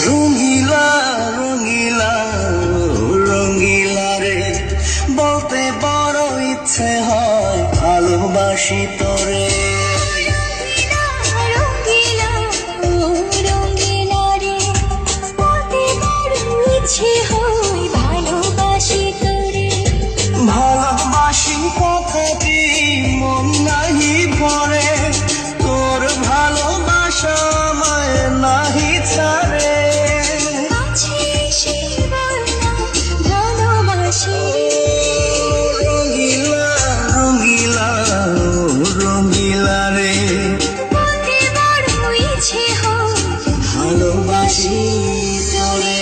রঙিলা রঙিলা রঙিলা রে, বলতে বড় ইচ্ছে হয় ভালোবাসি তোরে। ভালোবাসি কথাটি মন নাহি ভরে, তোর ভালোবাসা আমায় নাহি ছাড়ে। রঙিলা রঙিলা রঙিলা রে, ভালোবাসি তোরে।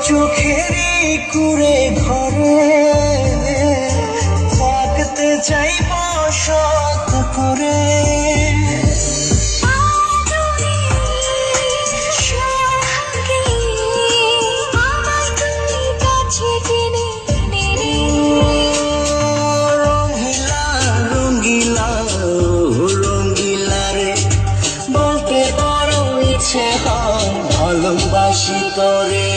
চোখেরই কুড়ে ঘরে থাকতে চাই বসত করে। রঙিলা রঙিলা রঙিলা রে, বলতে বড় ইচ্ছে হয় ভালোবাসি তোরে।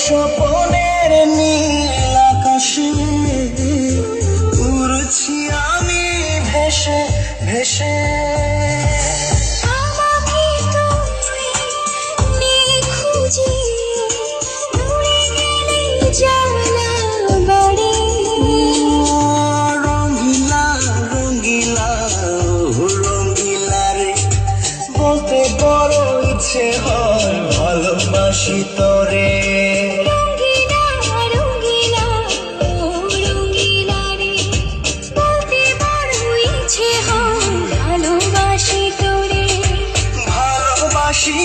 স্বপনের নীল আকাশে উড়ছি আমি ভেসে ভেসে। রঙিলা রঙিলা রঙিলা রে, বলতে বড় ইচ্ছে হয় ভালোবাসি তোরে। ভালোবাসি তোরে, ভালোবাসি।